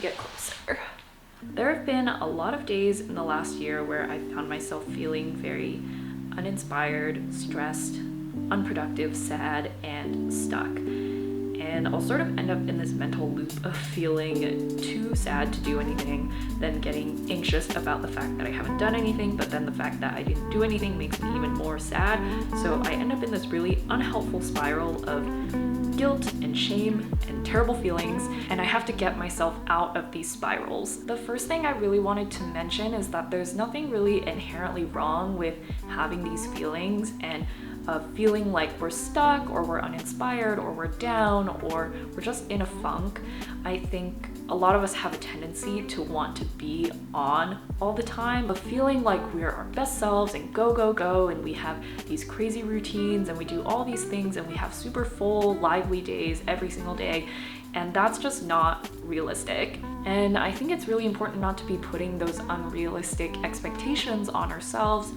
Get closer. There have been a lot of days in the last year where I found myself feeling very uninspired, stressed, unproductive, sad, and stuck. And I'll sort of end up in this mental loop of feeling too sad to do anything, then getting anxious about the fact that I haven't done anything, but then the fact that I didn't do anything makes me even more sad. So I end up in this really unhelpful spiral of guilt and shame and terrible feelings, and I have to get myself out of these spirals. The first thing I really wanted to mention is that there's nothing really inherently wrong with having these feelings and feeling like we're stuck or we're uninspired or we're down or we're just in a funk. I think a lot of us have a tendency to want to be on all the time, but feeling like we're our best selves and go, go, go, and we have these crazy routines and we do all these things and we have super full, lively days every single day. And that's just not realistic. And I think it's really important not to be putting those unrealistic expectations on ourselves,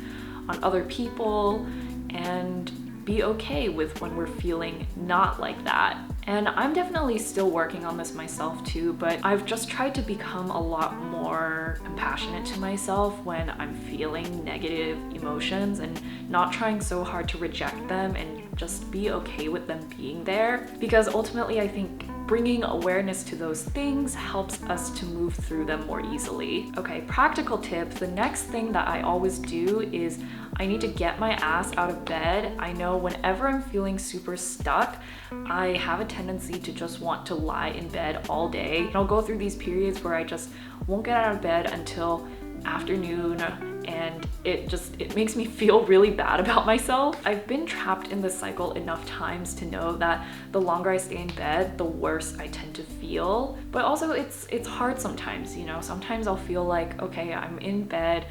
on other people, and be okay with when we're feeling not like that. And I'm definitely still working on this myself too, but I've just tried to become a lot more compassionate to myself when I'm feeling negative emotions and not trying so hard to reject them and just be okay with them being there. Because ultimately, I think bringing awareness to those things helps us to move through them more easily. Okay, practical tips. The next thing that I always do is I need to get my ass out of bed. I know whenever I'm feeling super stuck, I have a tendency to just want to lie in bed all day. And I'll go through these periods where I just won't get out of bed until afternoon, and it makes me feel really bad about myself. I've been trapped in this cycle enough times to know that the longer I stay in bed, the worse I tend to feel. But also it's hard sometimes, you know. Sometimes I'll feel like, okay, I'm in bed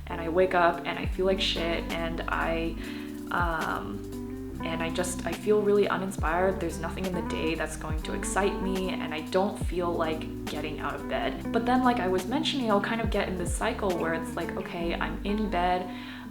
and I wake up and I feel like shit and I feel really uninspired. There's nothing in the day that's going to excite me and I don't feel like getting out of bed. But then, like I was mentioning, I'll kind of get in this cycle where it's like, okay, I'm in bed,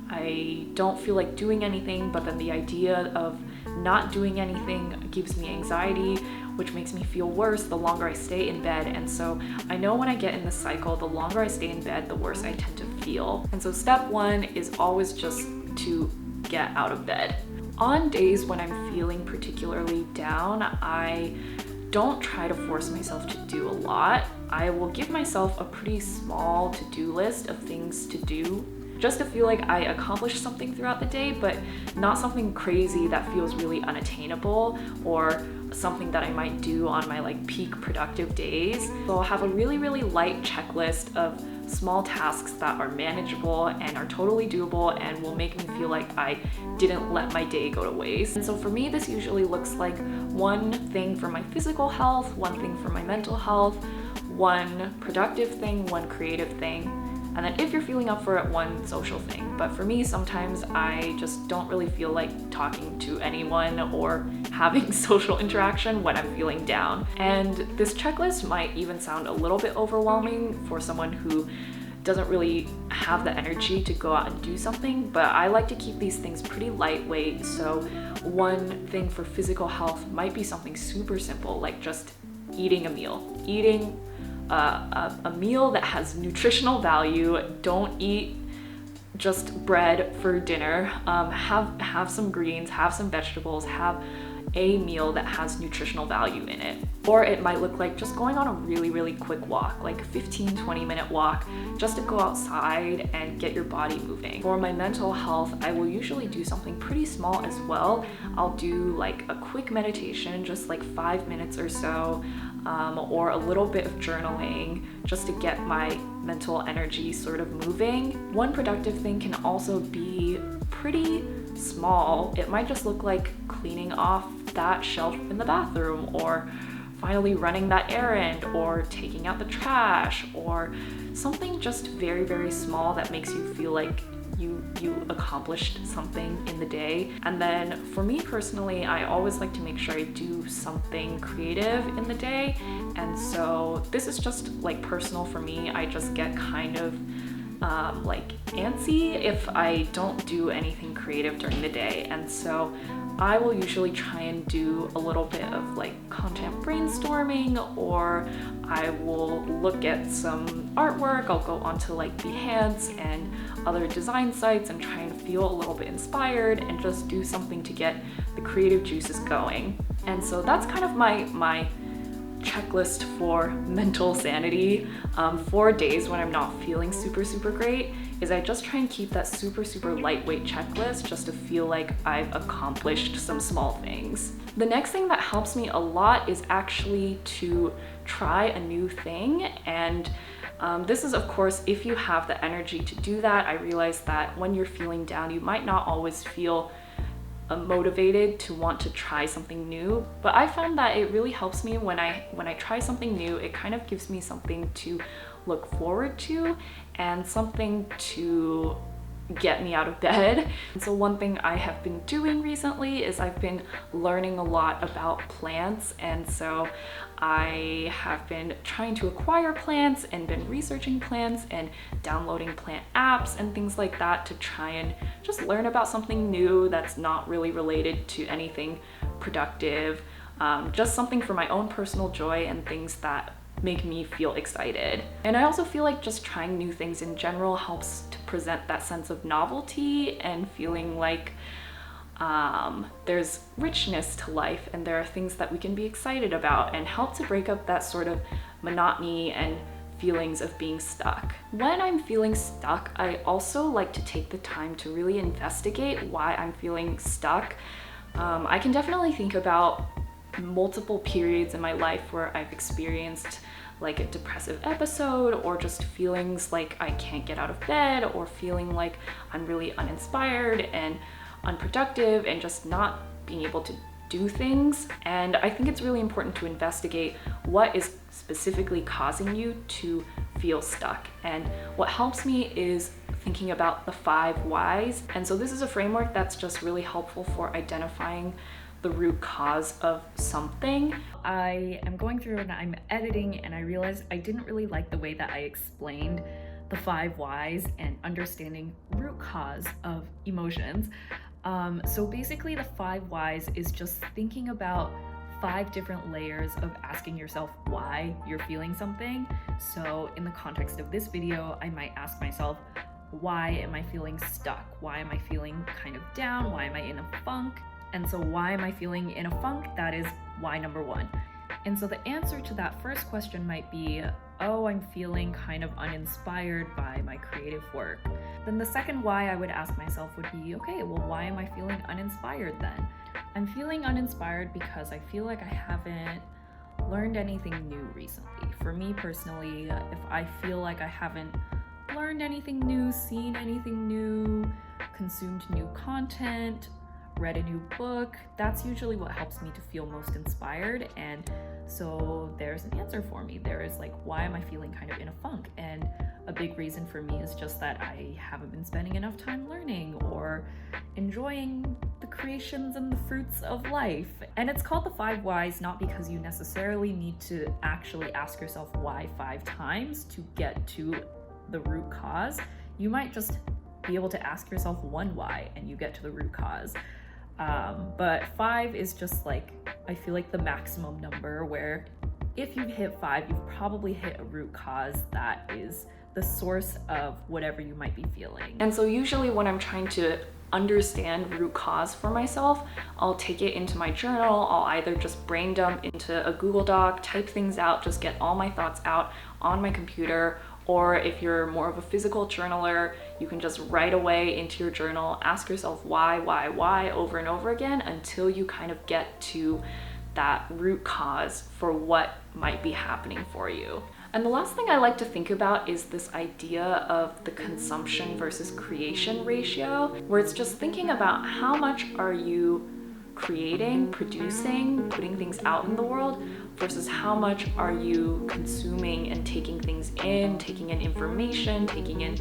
I don't feel like doing anything, but then the idea of not doing anything gives me anxiety, which makes me feel worse the longer I stay in bed. And so I know when I get in this cycle, the longer I stay in bed, the worse I tend to feel. And so step one is always just to get out of bed. On days when I'm feeling particularly down, I don't try to force myself to do a lot. I will give myself a pretty small to-do list of things to do, just to feel like I accomplished something throughout the day, but not something crazy that feels really unattainable or something that I might do on my like peak productive days. So I'll have a really, really light checklist of small tasks that are manageable and are totally doable and will make me feel like I didn't let my day go to waste. And so for me, this usually looks like one thing for my physical health, one thing for my mental health, one productive thing, one creative thing, and then if you're feeling up for it, one social thing. But for me, sometimes I just don't really feel like talking to anyone or having social interaction when I'm feeling down. And this checklist might even sound a little bit overwhelming for someone who doesn't really have the energy to go out and do something, but I like to keep these things pretty lightweight. So one thing for physical health might be something super simple, like just eating a meal. Eating a meal that has nutritional value. Don't eat just bread for dinner. Have some greens, have some vegetables, have a meal that has nutritional value in it. Or it might look like just going on a really, really quick walk, like a 15-20 minute walk, just to go outside and get your body moving. For my mental health, I will usually do something pretty small as well. I'll do like a quick meditation, just like 5 minutes or so, or a little bit of journaling just to get my mental energy sort of moving. One productive thing can also be pretty small. It might just look like cleaning off that shelf in the bathroom, or finally running that errand, or taking out the trash, or something just very, very small that makes you feel like you accomplished something in the day. And then for me personally, I always like to make sure I do something creative in the day. And so this is just like personal for me. I just get kind of like antsy if I don't do anything creative during the day. And so I will usually try and do a little bit of like content brainstorming brainstorming, or I will look at some artwork. I'll go onto like Behance and other design sites and try and feel a little bit inspired and just do something to get the creative juices going. And so that's kind of my checklist for mental sanity. 4 days when I'm not feeling super great is I just try and keep that super lightweight checklist just to feel like I've accomplished some small things. The next thing that helps me a lot is actually to try a new thing, and this is of course if you have the energy to do that. I realize that when you're feeling down, you might not always feel motivated to want to try something new, but I found that it really helps me when I try something new. It kind of gives me something to look forward to and something to get me out of bed. And so one thing I have been doing recently is I've been learning a lot about plants, and so I have been trying to acquire plants and been researching plants and downloading plant apps and things like that to try and just learn about something new that's not really related to anything productive, just something for my own personal joy and things that make me feel excited. And I also feel like just trying new things in general helps to present that sense of novelty and feeling like there's richness to life and there are things that we can be excited about, and help to break up that sort of monotony and feelings of being stuck. When I'm feeling stuck, I also like to take the time to really investigate why I'm feeling stuck. I can definitely think about multiple periods in my life where I've experienced like a depressive episode, or just feelings like I can't get out of bed, or feeling like I'm really uninspired and unproductive and just not being able to do things. And I think it's really important to investigate what is specifically causing you to feel stuck. And what helps me is thinking about the 5 whys. And so this is a framework that's just really helpful for identifying the root cause of something. I am going through and I'm editing, and I realized I didn't really like the way that I explained the 5 whys and understanding root cause of emotions. So basically the 5 whys is just thinking about 5 different layers of asking yourself why you're feeling something. So in the context of this video, I might ask myself, why am I feeling stuck? Why am I feeling kind of down? Why am I in a funk? And so why am I feeling in a funk? That is why number 1. And so the answer to that first question might be, oh, I'm feeling kind of uninspired by my creative work. Then the second why I would ask myself would be, okay, well, why am I feeling uninspired then? I'm feeling uninspired because I feel like I haven't learned anything new recently. For me personally, if I feel like I haven't learned anything new, seen anything new, consumed new content, read a new book, that's usually what helps me to feel most inspired. And so there's an answer for me. There is like, why am I feeling kind of in a funk? And a big reason for me is just that I haven't been spending enough time learning or enjoying the creations and the fruits of life. And it's called the 5 whys not because you necessarily need to actually ask yourself why 5 times to get to the root cause. You might just be able to ask yourself 1 why and you get to the root cause. But 5 is just like, I feel like the maximum number where if you've hit 5, you've probably hit a root cause that is the source of whatever you might be feeling. And so usually when I'm trying to understand root cause for myself, I'll take it into my journal. I'll either just brain dump into a Google Doc, type things out, just get all my thoughts out on my computer. Or if you're more of a physical journaler, you can just write away into your journal, ask yourself why over and over again until you kind of get to that root cause for what might be happening for you. And the last thing I like to think about is this idea of the consumption versus creation ratio, where it's just thinking about how much are you creating, producing, putting things out in the world versus how much are you consuming and taking things in, taking in information, taking in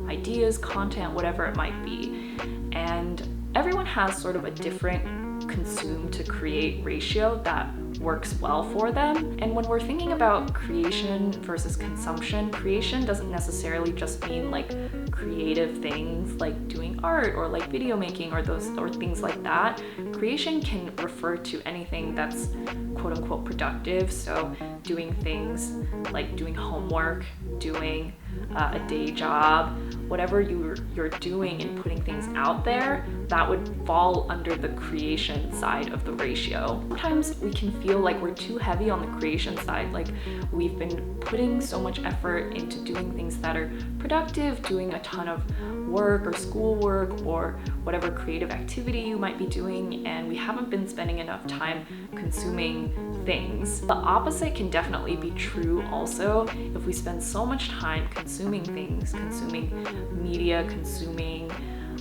ideas, content, whatever it might be. And everyone has sort of a different consume to create ratio that works well for them. And when we're thinking about creation versus consumption, creation doesn't necessarily just mean like creative things like doing art or like video making or things like that. Creation can refer to anything that's quote unquote productive. So doing things like doing homework, doing a day job, whatever you're doing and putting things out there, that would fall under the creation side of the ratio. Sometimes we can feel like we're too heavy on the creation side, like we've been putting so much effort into doing things that are productive, doing a ton of work or schoolwork or whatever creative activity you might be doing, and we haven't been spending enough time consuming things. The opposite can definitely be true also. If we spend so much time consuming things, consuming media, consuming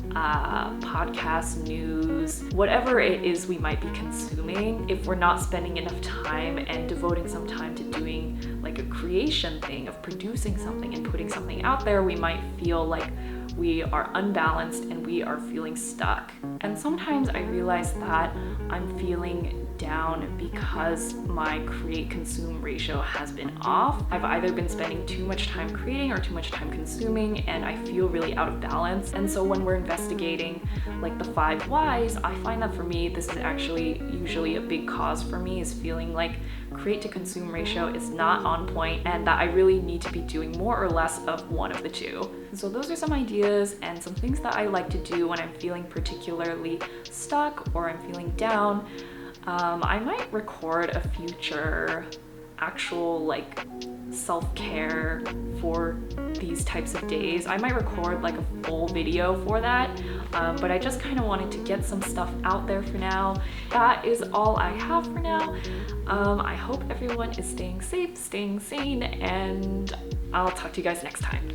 podcasts, news, whatever it is we might be consuming, if we're not spending enough time and devoting some time to doing like a creation thing of producing something and putting something out there, we might feel like we are unbalanced and we are feeling stuck. And sometimes I realize that I'm feeling down because my create consume ratio has been off. I've either been spending too much time creating or too much time consuming, and I feel really out of balance. And so when we're investigating like the 5 whys, I find that for me, this is actually usually a big cause for me, is feeling like create to consume ratio is not on point and that I really need to be doing more or less of one of the two. And so those are some ideas and some things that I like to do when I'm feeling particularly stuck or I'm feeling down. I might record a future actual like self-care for these types of days. I might record like a full video for that, but I just kind of wanted to get some stuff out there for now. That is all I have for now. I hope everyone is staying safe, staying sane, and I'll talk to you guys next time.